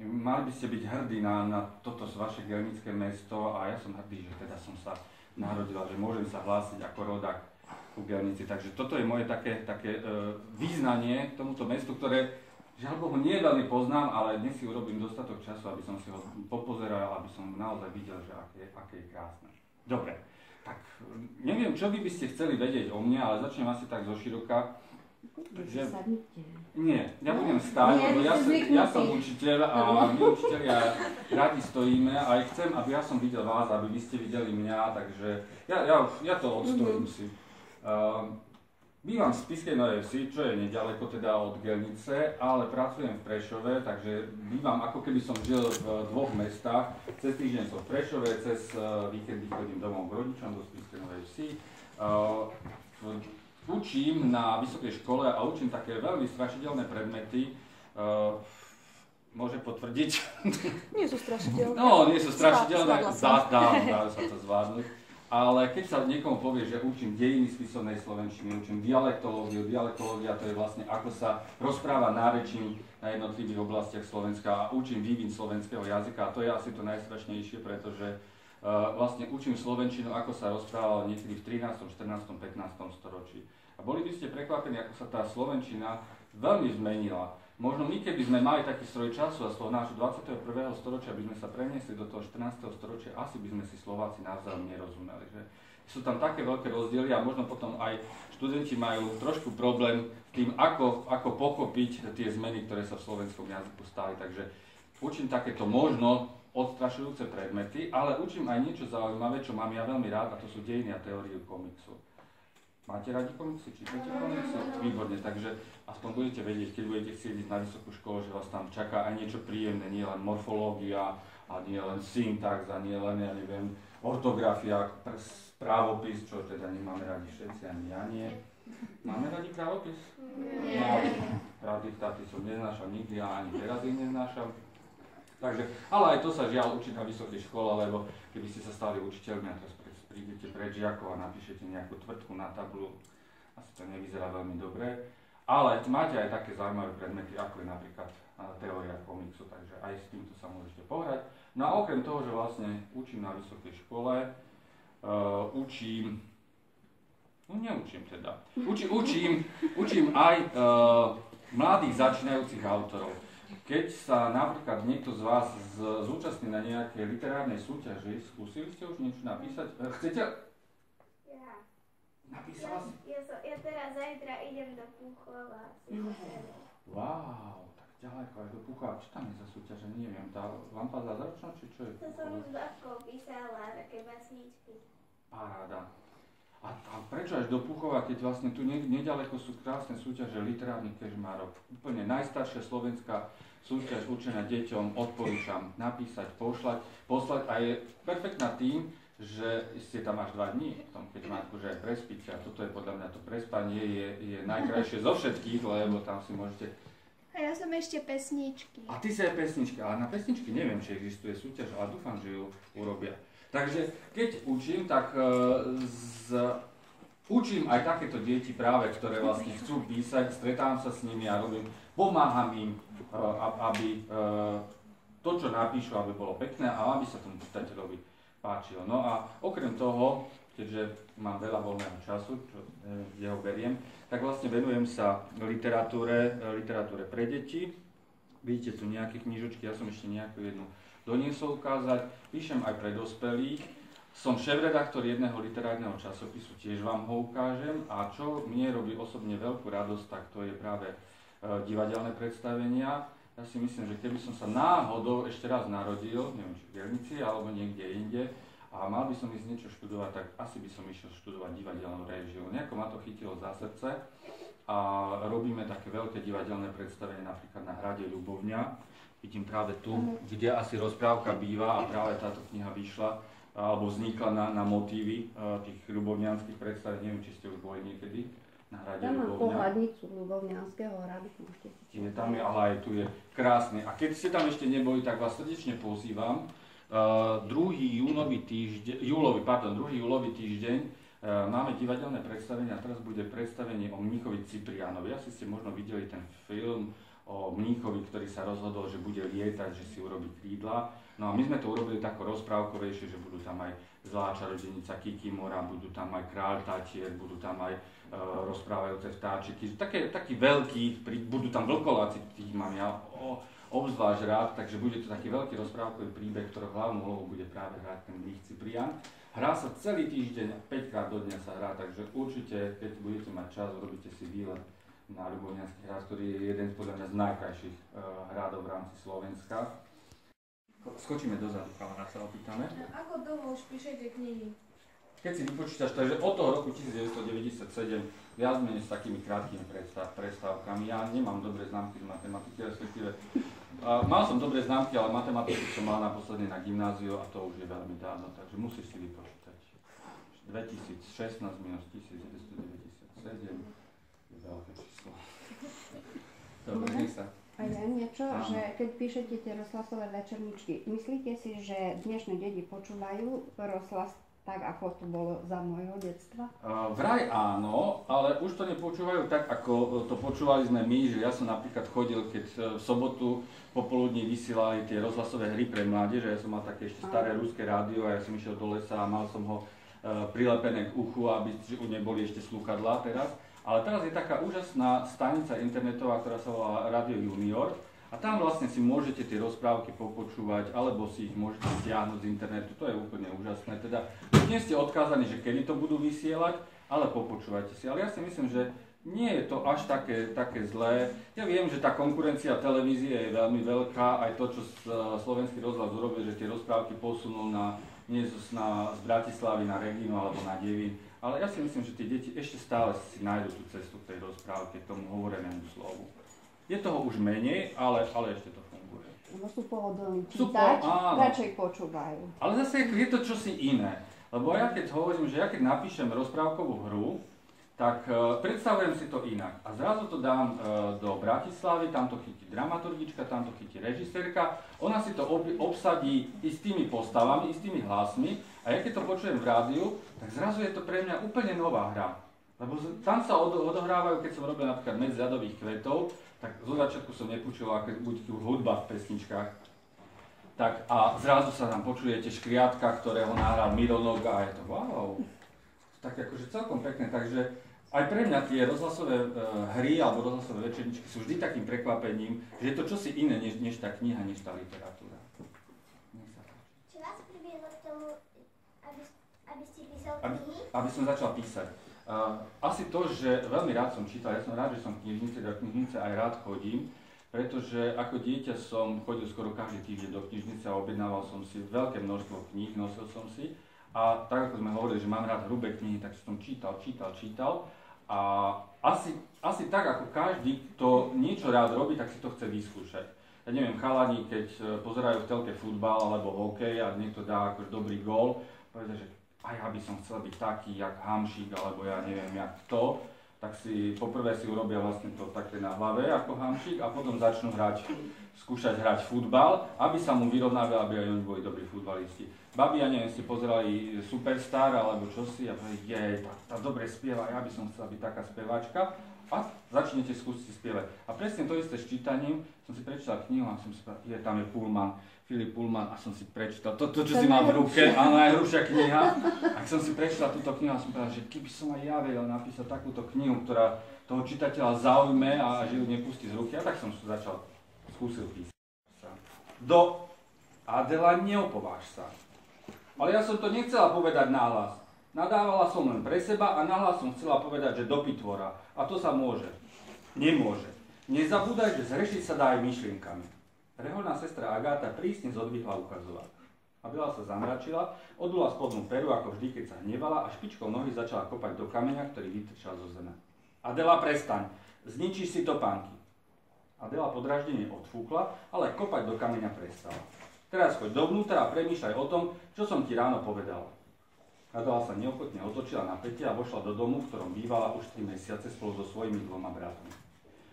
Mali by ste byť hrdí na toto vaše gelnické mesto a ja som hrdý, že teda som sa narodila, že môžem sa hlásiť ako rodák u Gelnici. Takže toto je moje také význanie k tomuto mestu, ktoré žiaľ Bohu nie veľmi poznám, ale dnes si urobím dostatok času, aby som si ho popozeral, aby som naozaj videl, že aké je krásne. Dobre, tak neviem, čo by ste chceli vedieť o mne, ale začnem asi tak zoširoka. Nie, ja budem stáť, lebo ja som učiteľ a my učiteľia radi stojíme a aj chcem, aby ja som videl vás, aby vy ste videli mňa, takže ja to odstojím si. Bývam v Spišskej Novej Vsi, čo je neďaleko teda od Gelnice, ale pracujem v Prešove, takže bývam ako keby som žil v dvoch mestách. Cez týždeň som v Prešove, cez víkendy chodím domov k rodičom do Spišskej Novej Vsi. Učím na vysokej škole a učím také veľmi strašidelné predmety. Môže potvrdiť? Nie sú strašidelné. No, nie sú strašidelné, dá sa to zvládnuť. Ale keď sa niekomu povie, že učím dejiny spisovnej slovenčiny, učím dialektológiu, dialektológia to je vlastne ako sa rozpráva nárečím na jednotlivých oblastiach Slovenska a učím vývin slovenského jazyka a to je asi to najstrašnejšie, pretože vlastne učím slovenčinu, ako sa rozprávalo niekedy v 13., 14., 15. storočí. A boli by ste prekvapení, ako sa tá slovenčina veľmi zmenila. Možno my, keby sme mali taký stroj času a z toho nášho 21. storočia by sme sa preniesli do toho 14. storočia, asi by sme si Slováci navzájom nerozumeli. Že? Sú tam také veľké rozdiely a možno potom aj študenti majú trošku problém s tým, ako pochopiť tie zmeny, ktoré sa v slovenskom jazyku stali. Takže učím takéto možno odstrašujúce predmety, ale učím aj niečo zaujímavé, čo mám ja veľmi rád, a to sú dejiny a teóriu komiksu. Máte radi komiksy? Čítate komiksy? Výborne, takže aspoň budete vedieť, keď budete chcieť ísť na vysokú školu, že vás tam čaká aj niečo príjemné, nie len morfológia, a nie len syntax, a nie len, ja neviem, ortografia, právopis, čo teda nemáme radi všetci, ani ja nie. Máme radi právopis? Nie. Diktátky som neznášal nikdy a ani teraz ich neznášam. Takže, ale aj to sa žiaľ učí na vysokej škole, lebo keby ste sa stali učiteľmi a teraz prídete pred žiakov a napíšete nejakú tvrdku na tablu, asi to nevyzerá veľmi dobre. Ale máte aj také zaujímavé predmety, ako je napríklad teória komiksu, takže aj s týmto sa môžete pohrať. No a okrem toho, že vlastne učím na vysokej škole, učím aj mladých začínajúcich autorov. Keď sa napríklad niekto z vás zúčastní na nejakej literárnej súťaži, skúsili ste už niečo napísať? Chcete? Ja. Napísala si? Ja teraz zajtra idem do Púchova. Wow, tak ďaleko aj do Púchova. Čo tam je za súťaže? Neviem, tá lampa zázračná, či čo je? To som s babkou písala, také basničky. Paráda. A prečo až do Púchova, keď vlastne tu nedaleko sú krásne súťaže literárnych kežmarov? Úplne najstaršia slovenská súťaž určená deťom, odporúčam napísať, poslať a je perfektná tým, že ste tam až 2 dní v tom kežmarku, že aj prespíte a toto je podľa mňa to prespanie je najkrajšie zo všetkých, lebo tam si môžete... A ja som ešte pesničky. A ty si aj pesnička, ale na pesničky neviem, či existuje súťaž, ale dúfam, že ju urobia. Takže keď učím, tak učím aj takéto deti práve, ktoré vlastne chcú písať, stretávam sa s nimi a pomáham im, aby to, čo napíšu, aby bolo pekné a aby sa tomu čitateľovi páčilo. No a okrem toho, keďže mám veľa voľného času, čo ho beriem, tak vlastne venujem sa literatúre pre deti. Vidíte tu nejaké knižočky, ja som ešte nejakú jednu doniesol ukázať. Píšem aj pre dospelých. Som šéfredaktor jedného literárneho časopisu, tiež vám ho ukážem. A čo mne robí osobne veľkú radosť, tak to je práve divadelné predstavenia. Ja si myslím, že keby som sa náhodou ešte raz narodil, neviem či v Gelnici alebo niekde inde, a mal by som ísť niečo študovať, tak asi by som išiel študovať divadelnú réžiu. Nejako ma to chytilo za srdce a robíme také veľké divadelné predstavenie napríklad na hrade Ľubovňa. Vidím práve tu, kde asi rozprávka býva a práve táto kniha vyšla alebo vznikla na motívy tých ľubovňanských predstavení. Neviem, či ste už boli niekedy na hrade Ľubovňa. Tam mám pohľadnicu Ľubovňanského hradu. Tam je, ale aj tu je krásne. A keď ste tam ešte neboli, tak vás srdečne pozývam. 2. júlový týždeň máme divadelné predstavenie a teraz bude predstavenie o mníchovi Cipriánovi. Asi ste možno videli ten film o mníchovi, ktorý sa rozhodol, že bude lietať, že si urobí krídla. No a my sme to urobili tako rozprávkovejšie, že budú tam aj zlá čarodenica Kikimora, budú tam aj kráľ Tatier, budú tam aj rozprávajúce vtáčiky. Taký veľký, budú tam vlkoláci, tých mám ja obzvlášť rád, takže bude to taký veľký rozprávkový príbeh, ktorého hlavnú úlohu bude práve hrať ten mních Ciprián. Hrá sa celý týždeň, 5 krát do dňa sa hrá, takže určite, keď budete mať čas, urobíte si výlet na Ľubovňanský hrad, ktorý je jeden podľa mňa z najkrajších hradov v rámci Slovenska. Skočíme dozadu, kamarát, sa opýtame. Ako dlho už píšete knihy? Keď si vypočítaš, takže od toho roku 1997 viac menej s takými krátkými prestávkami. Ja nemám dobré známky z matematiky, respektíve mal som dobré známky, ale matematiku som mal naposledy na gymnáziu a to už je veľmi dávno, takže musíš si vypočítať. 2016 minus 1997 je veľké číslo. Dobre, nech sa. A ja niečo, že keď píšete tie rozhlasové večerničky, myslíte si, že dnešné deti počúvajú rozhlas tak, ako to bolo za môjho detstva? Vraj áno, ale už to nepočúvajú tak, ako to počúvali sme my, že ja som napríklad chodil, keď v sobotu popoludní vysielali tie rozhlasové hry pre mládež, ja som mal také ešte staré ruské rádio a ja som išiel do lesa a mal som ho prilepené k uchu, aby neboli ešte slúchadlá teraz. Ale teraz je taká úžasná stanica internetová, ktorá sa volá Radio Junior. A tam vlastne si môžete tie rozprávky popočúvať, alebo si ich môžete stiahnuť z internetu, to je úplne úžasné. Teda nie ste odkázaní, že kedy to budú vysielať, ale popočúvajte si. Ale ja si myslím, že nie je to až také zlé. Ja viem, že tá konkurencia televízie je veľmi veľká, aj to, čo Slovenský rozhlas urobil, že tie rozprávky posunul z Bratislavy na Regínu alebo na Devín. Ale ja si myslím, že tie deti ešte stále si nájdu tú cestu k tej rozprávke, k tomu hovorenému slovu. Je toho už menej, ale ešte to funguje. Lebo sú pohodlní čítať, radšej počúvajú. Ale zase je to čosi iné. Lebo ja keď hovorím, že ja keď napíšem rozprávkovú hru, tak predstavujem si to inak. A zrazu to dám do Bratislavy, tam to chytí dramaturgička, tam to chytí režisérka. Ona si to obsadí istými postavami, istými hlasmi. A ja keď to počujem v rádiu, tak zrazu je to pre mňa úplne nová hra. Lebo tam sa odohrávajú, keď som robil napríklad Med ľadových kvetov, tak zo začiatku som nepočul, aké buď hudba v pesničkách. Tak a zrazu sa tam počujete škriatka, ktorého nahral Mironok a je to wow. Tak akože celkom pekné, takže aj pre mňa tie rozhlasové hry alebo rozhlasové večerničky sú vždy takým prekvapením, že je to čosi iné než tá kniha, než tá literatúra. Čo vás priviedlo k tomu, aby ste písal knihy? Aby som začal písať. Asi to, že veľmi rád som čítal, ja som rád, že som v knižnici, do knižnice aj rád chodím, pretože ako dieťa som chodil skoro každý týždeň do knižnice a objednával som si veľké množstvo kníh, nosil som si. A tak ako sme hovorili, že mám rád hrubé knihy, tak som čítal. A asi tak ako každý, kto niečo rád robí, tak si to chce vyskúšať. Ja neviem, chalani, keď pozerajú v telke futbal alebo hokej a niekto dá akože dobrý gól, povedia, že aj ja by som chcel byť taký, jak Hamšík, alebo ja neviem, jak to, tak si poprvé si urobia vlastne to také na hlave ako Hamšík a potom začnú skúšať hrať futbal, aby sa mu vyrovnávali, aby aj oni boli dobrí futbalisti. Babi, ja neviem, ste pozerali Superstar alebo čosi a povedali, tá dobre spieva, ja by som chcela byť taká speváčka a začnete skúsiť spievať. A presne to isté s čítaním, som si prečítal knihu a som si povedal, tam je Pullman, Filip Pullman a som si prečítal to čo si mal v ruke, a najhrubšia kniha. Ak som si prečítal túto knihu a som povedal, že keby som aj ja vedel napísať takúto knihu, ktorá toho čitateľa zaujme a že ju nepustí z ruky, a tak som skúsil písať. Do Adela, neopováž sa. Ale ja som to nechcela povedať nahlas. Nadávala som len pre seba a nahlas som chcela povedať, že do pitvora. A to sa môže. Nemôže. Nezabúdaj, že zhrešiť sa dá aj myšlienkami. Reholná sestra Agáta prísne zodvihla ukazovák. Adela sa zamračila, odula spodnú peru, ako vždy, keď sa hnevala a špičkou nohy začala kopať do kameňa, ktorý vytrčal zo zeme. Adela, prestaň, zničíš si topánky. Adela podraždenie odfúkla, ale kopať do kameňa prestala. Teraz choď dovnútra a premýšľaj o tom, čo som ti ráno povedala. Adela sa neochotne otočila na päte a vošla do domu, v ktorom bývala už 3 mesiace spolu so svojimi 2 bratmi.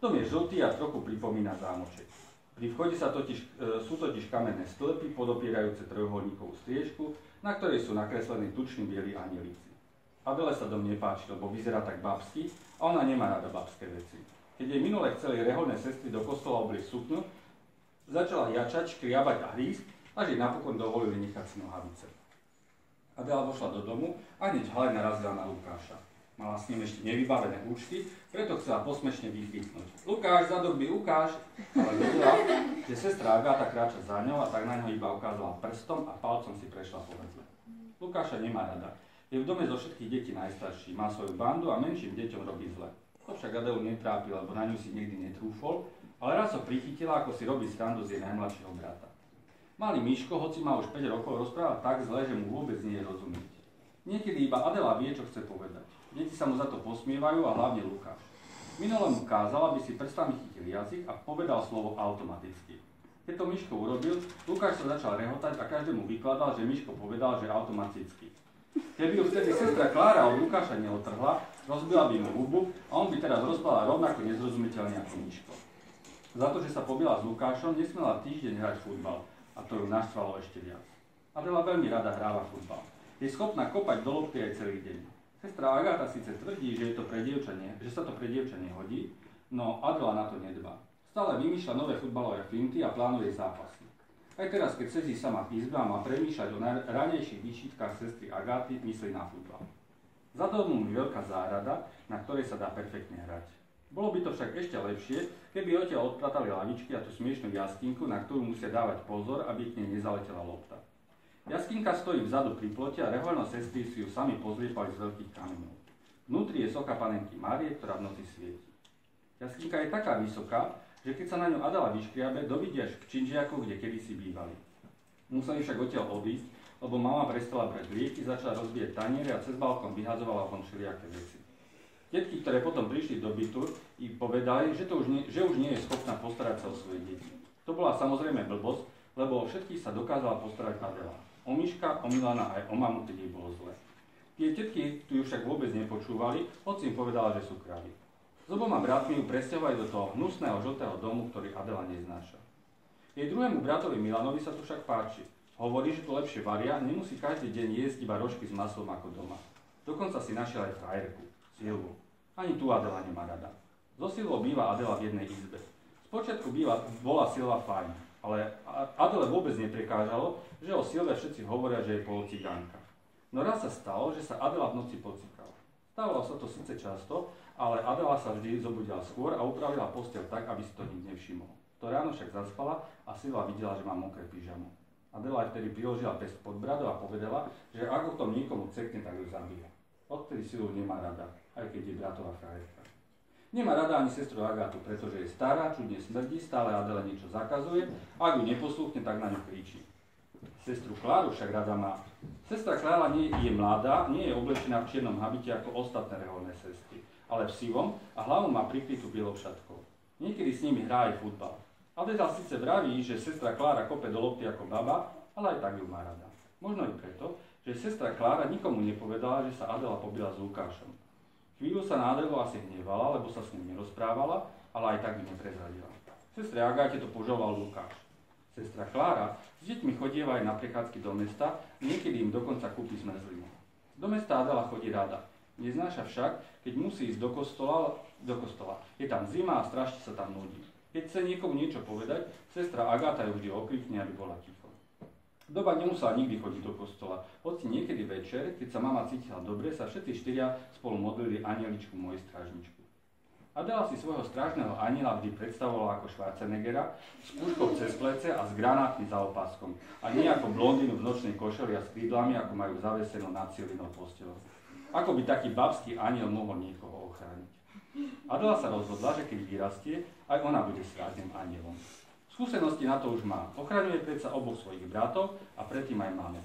Dom je žltý a trochu pripomína zámoček. Pri vchode sú totiž kamenné stĺpy podopierajúce trojuholníkovú striežku, na ktorej sú nakreslení tuční bieli anielíci. Adele sa dom nepáči, lebo vyzerá tak babsky a ona nemá rada babské veci. Keď jej minule chceli reholné sestry do kostola obliecť sukňu, začala jačať, škriabať a hrísť, až jej napokon dovolili nechať si nohavice. Adela vošla do domu a hneď hľad narazila na Lukáša. Mala s ním ešte nevybavené účty, preto chcela posmešne vychytnúť. Lukáš, zadobí, ukáž! Ale vedela, že sestra Agáta kráča za ňou a tak na ňo iba ukázala prstom a palcom si prešla po hrdle. Lukáša nemá rada. Je v dome zo všetkých detí najstarší, má svoju bandu a menším deťom robí zle. To však Adelu netrápi, lebo na ňu si nikdy netrúfol, ale raz ho prichytila, ako si robí srandu z jej najmladšieho brata. Malý Miško, hoci má už 5 rokov, rozpráva tak zle, že mu vôbec nie je rozumieť. Niekedy iba Adela vie, čo chce povedať. Deti sa mu za to posmievajú a hlavne Lukáš. Minule mu kázal, aby si prstami chytil jazyk a povedal slovo automaticky. Keď to Miško urobil, Lukáš sa začal rehotať a každému vykladal, že Miško povedal, že automaticky. Keby ju vtedy sestra Klára od Lukáša neotrhla, rozbila by mu hubu a on by teraz rozprával rovnako nezrozumiteľne ako Miško. Za to, že sa pobila s Lukášom, nesmela týždeň hrať futbal a to ju naštvalo ešte viac. Adela veľmi rada hráva futbal. Je schopná kopať do lopty aj celý deň. Sestra Agáta síce tvrdí, že sa to pre dievča nehodí, no Adela na to nedbá. Stále vymýšľa nové futbalové finty a plánuje zápasy. Aj teraz, keď sedí sama v izbe a má premýšľať o ranejších výčitkách sestry Agáty, myslí na futbal. Za domom je veľká záhrada, na ktorej sa dá perfektne hrať. Bolo by to však ešte lepšie, keby odtiaľ odpratali lavičky a tú smiešnú jaskinku, na ktorú musia dávať pozor, aby k nej nezaletela lopta. Jaskinka stojí vzadu pri plote a rehoľno sestry si ju sami pozliepali z veľkých kameňov. Vnútri je socha panenky Márie, ktorá v noci svieti. Jaskinka je taká vysoká, že keď sa na ňu Adela vyškriabe, dovidí až k činžiaku, kde kedysi bývali. Museli však odtiaľ odísť, lebo mama prestala brať lieky, začala rozbíjať taniere a cez balkón vyhadzovala von všelijaké veci. Detky, ktoré potom prišli do bytu, ich povedali, že už nie je schopná postarať sa o svoje deti. To bola samozrejme blbosť, lebo o všetkých sa dokázala postarať Adela. O Miška, o Milana aj o mamu, keď jej bolo zle. Tie tetky tu ju však vôbec nepočúvali, hoci im povedala, že sú kravy. S oboma bratmi ju presťahovali do toho hnusného žltého domu, ktorý Adela neznáša. Jej druhému bratovi Milanovi sa to však páči. Hovorí, že to lepšie varia a nemusí každý deň jesť iba rožky s maslom ako doma. Dokonca si našiel aj frajerku, Silvu. Ani tu Adela nemá rada. So Silvou býva Adela v jednej izbe. Spočiatku bola Silva fajn, ale Adele vôbec neprekážalo, že o Silve všetci hovoria, že je polocigánka. No raz sa stalo, že sa Adela v noci pocikala. Stávalo sa to síce často, ale Adela sa vždy zobudila skôr a upravila posteľ tak, aby si to nikto nevšimol. To ráno však zaspala a Silva videla, že má mokré pyžamo. Adela aj vtedy priložila pest pod bradu a povedala, že ako to niekomu cekne, tak ju zabije. Odtedy Silvu nemá rada, aj keď je bratová frajerka. Nemá rada ani sestru Agátu, pretože je stará, čudne smrdí, stále Adele niečo zakazuje, ak ju neposlúchne, tak na ňu kričí. Sestru Kláru však rada má. Sestra Klára nie je mladá, nie je oblečená v čiernom habite ako ostatné reholné sestry, ale v sivom a hlavu má prikrytú bielou šatkou. Niekedy s nimi hrá aj futbal. Adela síce vraví, že sestra Klára kope do lopty ako baba, ale aj tak ju má rada. Možno i preto, že sestra Klára nikomu nepovedala, že sa Adela pobila s Lukášom. Chvíľu sa na Adelu asi hnevala, lebo sa s ním nerozprávala, ale aj tak ju neprezradila. Sestre Agáte to požaloval Lukáš. Sestra Klára s deťmi chodieva aj na prechádzky do mesta, niekedy im dokonca kúpi zmrzlinu. Do mesta Adela chodí rada. Neznáša však, keď musí ísť do kostola. Je tam zima a strašne sa tam nudí. Keď chce niekomu niečo povedať, sestra Agáta ju vždy okrikne, aby bola ticho. Doba nemusela nikdy chodiť do kostola, hoci niekedy večer, keď sa mama cítila dobre, sa všetci štyria spolu modlili Anieličku moju strážničku. Adela si svojho strážneho aniela vždy predstavovala ako Schwarzeneggera s puškou cez plece a s granátmi za opaskom, a nie ako blondínu v nočnej košeli a s krídlami, ako majú zavesenú nad Cilinou postelou. Ako by taký babský aniel mohol niekoho ochrániť. Adela sa rozhodla, že keď vyrastie, aj ona bude strážnym anielom. Skúsenosti na to už má. Ochraňuje predsa oboch svojich bratov a predtým aj máme.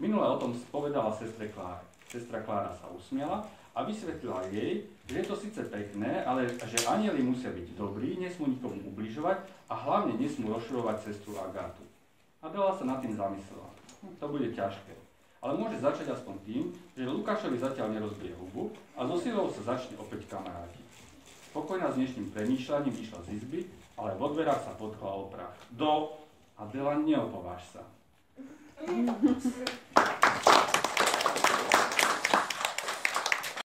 Minule o tom povedala sestre Kláre. Sestra Klára sa usmiala a vysvetlila jej, že je to síce pekné, ale že anjeli musia byť dobrí, nesmú nikomu ubližovať a hlavne nesmú rozšurovať sestru Agátu. Adela sa nad tým zamyslela. To bude ťažké. Ale môže začať aspoň tým, že Lukášovi zatiaľ nerozbije hubu a so Silvou sa začne opäť kamarátiť. Spokojná s dnešným premýšľaním išla z izby, ale vo dverách sa potkla o prach. Adela, neopováž sa.